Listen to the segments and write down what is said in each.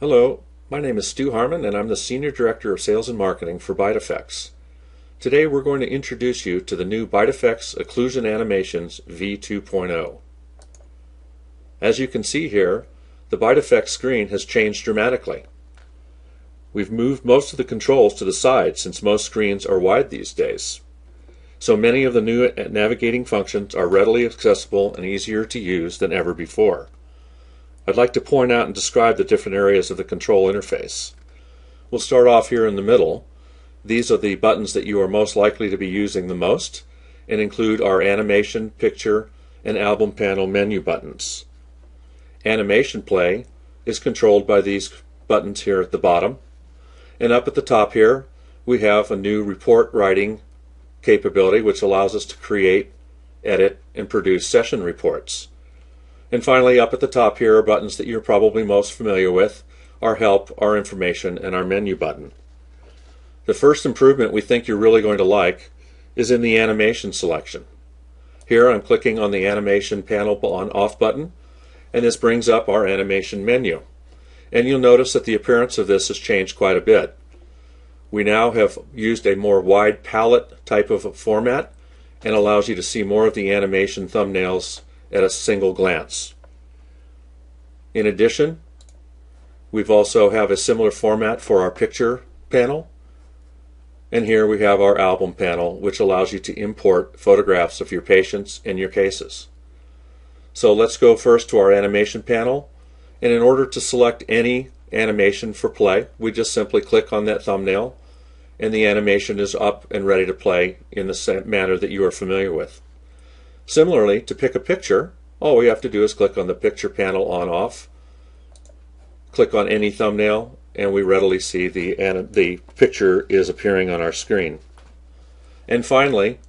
Hello, my name is Stu Harmon and I'm the Senior Director of Sales and Marketing for BiteFX. Today we're going to introduce you to the new BiteFX Occlusion Animations V2.0. As you can see here, the BiteFX screen has changed dramatically. We've moved most of the controls to the side since most screens are wide these days. So many of the new navigating functions are readily accessible and easier to use than ever before. I'd like to point out and describe the different areas of the control interface. We'll start off here in the middle. These are the buttons that you are most likely to be using the most and include our animation, picture, and album panel menu buttons. Animation play is controlled by these buttons here at the bottom. And up at the top here, we have a new report writing capability which allows us to create, edit, and produce session reports. And finally, up at the top here are buttons that you're probably most familiar with: our help, our information, and our menu button. The first improvement we think you're really going to like is in the animation selection. Here I'm clicking on the animation panel on off button, and this brings up our animation menu. And you'll notice that the appearance of this has changed quite a bit. We now have used a more wide palette type of a format and allows you to see more of the animation thumbnails at a single glance. In addition, we've also have a similar format for our picture panel, and here we have our album panel, which allows you to import photographs of your patients and your cases. So let's go first to our animation panel, and in order to select any animation for play, we just simply click on that thumbnail and the animation is up and ready to play in the same manner that you are familiar with. Similarly, to pick a picture, all we have to do is click on the picture panel on-off, click on any thumbnail, and we readily see the picture is appearing on our screen. And finally,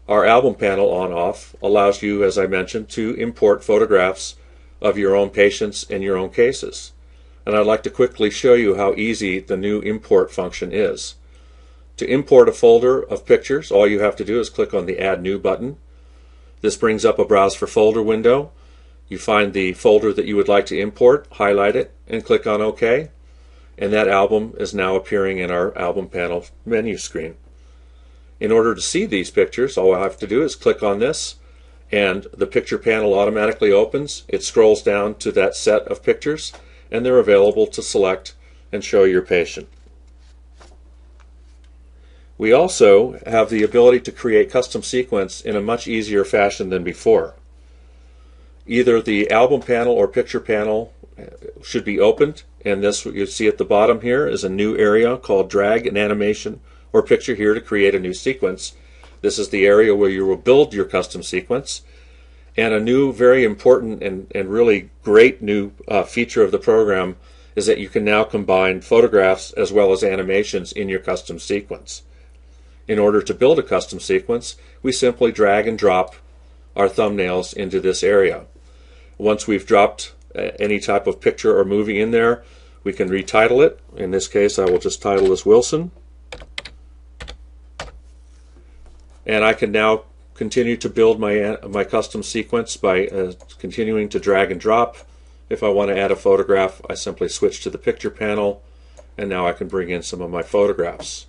our album panel on-off allows you, as I mentioned, to import photographs of your own patients and your own cases. And I'd like to quickly show you how easy the new import function is. To import a folder of pictures, all you have to do is click on the Add New button. This brings up a Browse for Folder window. You find the folder that you would like to import, highlight it, and click on OK. And that album is now appearing in our album panel menu screen. In order to see these pictures, all I have to do is click on this, and the picture panel automatically opens. It scrolls down to that set of pictures, and they're available to select and show your patient. We also have the ability to create custom sequence in a much easier fashion than before. Either the album panel or picture panel should be opened, and this, what you see at the bottom here, is a new area called Drag an Animation or Picture here to create a new sequence. This is the area where you will build your custom sequence. And a new, very important and really great new feature of the program is that you can now combine photographs as well as animations in your custom sequence. In order to build a custom sequence, we simply drag and drop our thumbnails into this area. Once we've dropped any type of picture or movie in there, we can retitle it. In this case, I will just title this Wilson. And I can now continue to build my custom sequence by continuing to drag and drop. If I want to add a photograph, I simply switch to the picture panel, and now I can bring in some of my photographs.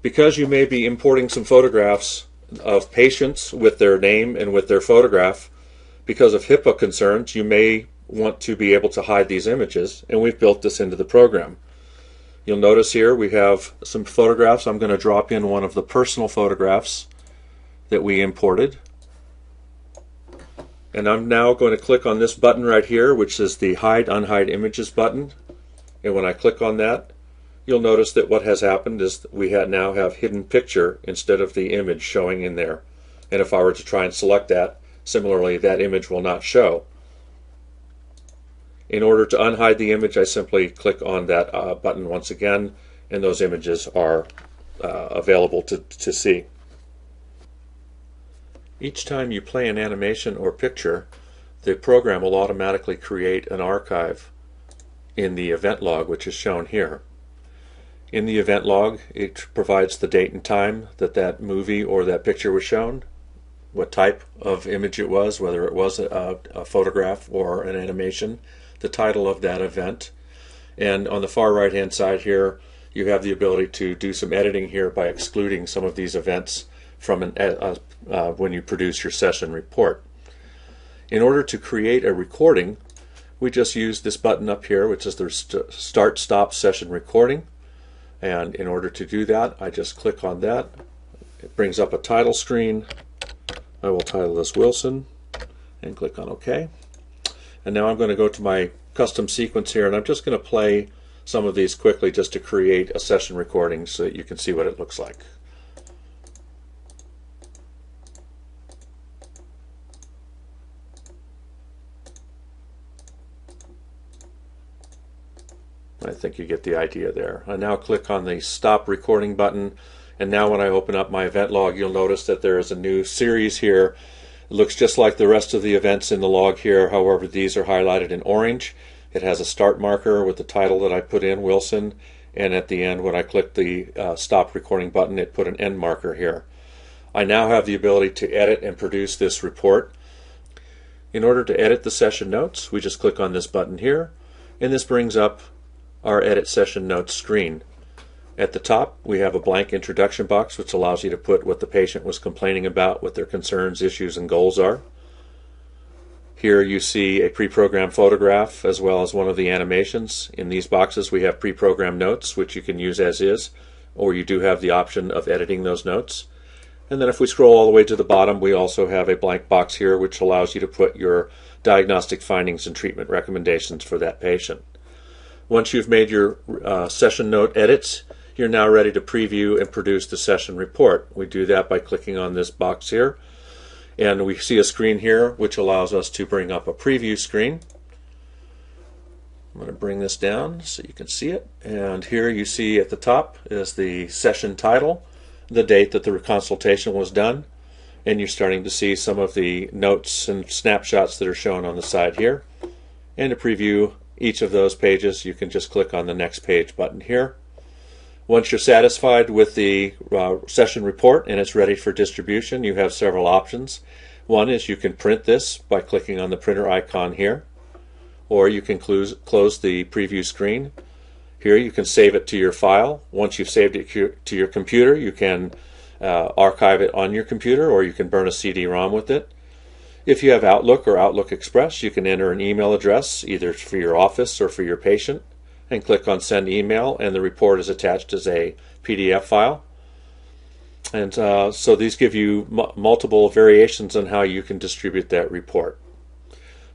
Because you may be importing some photographs of patients with their name and with their photograph, because of HIPAA concerns, you may want to be able to hide these images, and we've built this into the program. You'll notice here we have some photographs. I'm going to drop in one of the personal photographs that we imported. And I'm now going to click on this button right here, which is the Hide Unhide Images button. And when I click on that, you'll notice that what has happened is we now have hidden picture instead of the image showing in there. And if I were to try and select that, similarly, that image will not show. In order to unhide the image, I simply click on that button once again, and those images are available to see. Each time you play an animation or picture, the program will automatically create an archive in the event log, which is shown here. In the event log, it provides the date and time that that movie or that picture was shown. what type of image it was, whether it was a photograph or an animation, the title of that event. And on the far right hand side here, you have the ability to do some editing here by excluding some of these events from when you produce your session report. In order to create a recording, we just use this button up here, which is the Start Stop Session Recording. And in order to do that, I just click on that. It brings up a title screen. I will title this Wilson and click on OK. And now I'm going to go to my custom sequence here, and I'm just going to play some of these quickly just to create a session recording so that you can see what it looks like. I think you get the idea there. I now click on the Stop Recording button, and now when I open up my event log, you'll notice that there is a new series here. It looks just like the rest of the events in the log here, however these are highlighted in orange. It has a start marker with the title that I put in, Wilson, and at the end when I click the Stop Recording button, it put an end marker here. I now have the ability to edit and produce this report. In order to edit the session notes, we just click on this button here, and this brings up our Edit Session Notes screen. At the top, we have a blank introduction box which allows you to put what the patient was complaining about, what their concerns, issues, and goals are. Here you see a pre-programmed photograph as well as one of the animations. In these boxes we have pre-programmed notes which you can use as is, or you do have the option of editing those notes. And then if we scroll all the way to the bottom, we also have a blank box here which allows you to put your diagnostic findings and treatment recommendations for that patient. Once you've made your session note edits, you're now ready to preview and produce the session report. We do that by clicking on this box here, and we see a screen here which allows us to bring up a preview screen. I'm going to bring this down so you can see it, and here you see at the top is the session title, the date that the consultation was done, and you're starting to see some of the notes and snapshots that are shown on the side here. And to preview each of those pages, you can just click on the Next Page button here. Once you're satisfied with the session report and it's ready for distribution, you have several options. One is you can print this by clicking on the printer icon here, or you can close the preview screen. Here you can save it to your file. Once you've saved it to your computer, you can archive it on your computer, or you can burn a CD-ROM with it. If you have Outlook or Outlook Express, you can enter an email address either for your office or for your patient and click on Send Email, and the report is attached as a PDF file. And so these give you multiple variations on how you can distribute that report.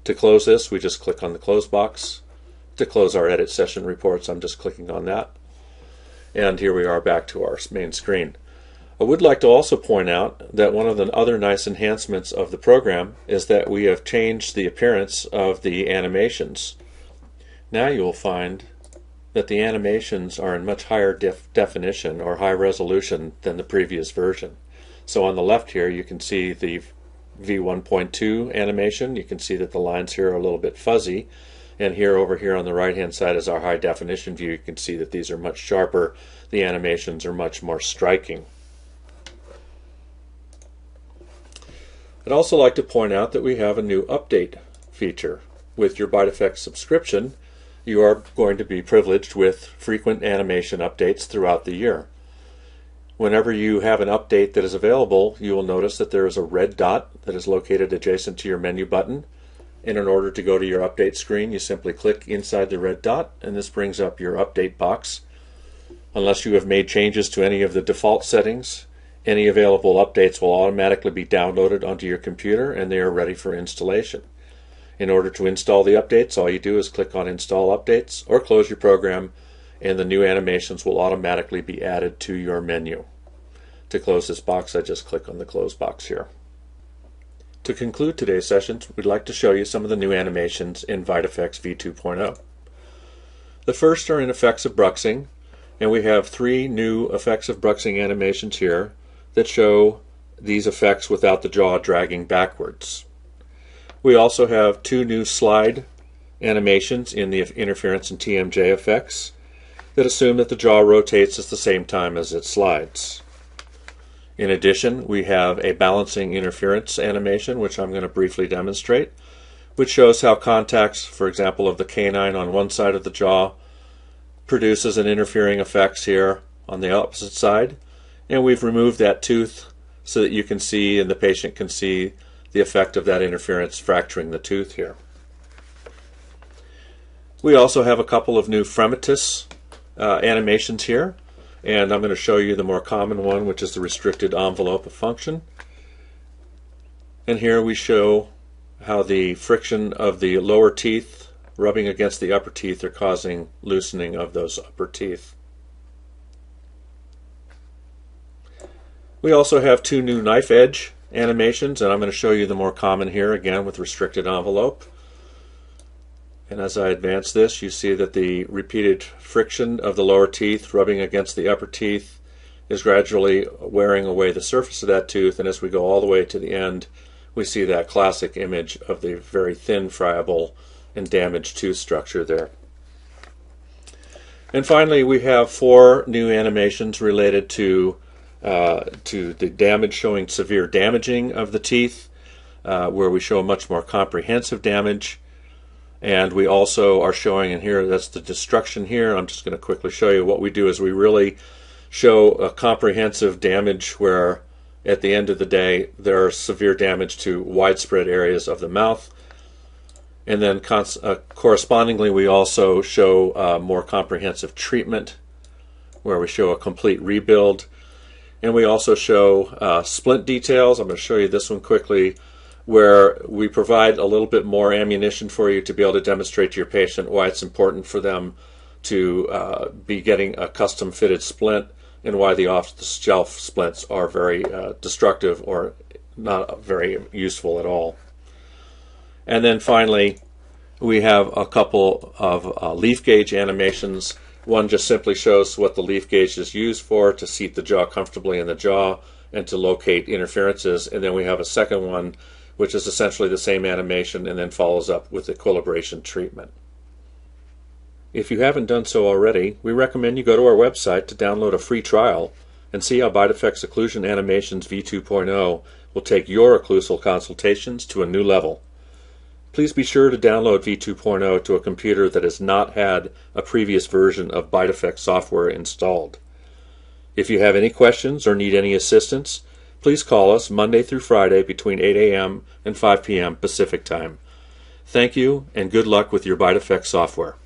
To close this, we just click on the Close box. To close our Edit Session Reports, I'm just clicking on that. And here we are back to our main screen. I would like to also point out that one of the other nice enhancements of the program is that we have changed the appearance of the animations. Now you will find that the animations are in much higher definition or high resolution than the previous version. So on the left here you can see the V1.2 animation. You can see that the lines here are a little bit fuzzy, and here over here on the right hand side is our high definition view. You can see that these are much sharper. The animations are much more striking. I'd also like to point out that we have a new update feature. With your BiteFX subscription, you are going to be privileged with frequent animation updates throughout the year. Whenever you have an update that is available, you will notice that there is a red dot that is located adjacent to your menu button. And in order to go to your update screen, you simply click inside the red dot, and this brings up your update box. Unless you have made changes to any of the default settings, any available updates will automatically be downloaded onto your computer and they are ready for installation. In order to install the updates, all you do is click on Install Updates or close your program, and the new animations will automatically be added to your menu. To close this box, I just click on the Close box here. To conclude today's sessions, we'd like to show you some of the new animations in BiteFX V2.0. The first are in effects of bruxing, and we have 3 new effects of bruxing animations here that show these effects without the jaw dragging backwards. We also have 2 new slide animations in the interference and TMJ effects that assume that the jaw rotates at the same time as it slides. In addition, we have a balancing interference animation, which I'm going to briefly demonstrate, which shows how contacts, for example, of the canine on one side of the jaw produces an interfering effects here on the opposite side. And we've removed that tooth so that you can see and the patient can see the effect of that interference fracturing the tooth here. We also have a couple of new fremitus animations here, and I'm going to show you the more common one, which is the restricted envelope function. And here we show how the friction of the lower teeth rubbing against the upper teeth are causing loosening of those upper teeth. We also have two new knife edge animations, and I'm going to show you the more common here, again with restricted envelope. And as I advance this, you see that the repeated friction of the lower teeth rubbing against the upper teeth is gradually wearing away the surface of that tooth, and as we go all the way to the end, we see that classic image of the very thin, friable, and damaged tooth structure there. And finally, we have 4 new animations related to the damage, showing severe damaging of the teeth, where we show a much more comprehensive damage. And we also are showing in here, that's the destruction here. I'm just going to quickly show you what we do is we really show a comprehensive damage where at the end of the day there is severe damage to widespread areas of the mouth. And then correspondingly we also show more comprehensive treatment where we show a complete rebuild. And we also show splint details. I'm going to show you this one quickly, where we provide a little bit more ammunition for you to be able to demonstrate to your patient why it's important for them to be getting a custom fitted splint and why the off-the-shelf splints are very destructive or not very useful at all. And then finally, we have a couple of leaf gauge animations. One just simply shows what the leaf gauge is used for, to seat the jaw comfortably in the jaw and to locate interferences. And then we have a second one which is essentially the same animation and then follows up with equilibration treatment. If you haven't done so already, we recommend you go to our website to download a free trial and see how BiteFX Occlusion Animations V2.0 will take your occlusal consultations to a new level. Please be sure to download V2.0 to a computer that has not had a previous version of BiteFX software installed. If you have any questions or need any assistance, please call us Monday through Friday between 8 a.m. and 5 p.m. Pacific Time. Thank you, and good luck with your BiteFX software.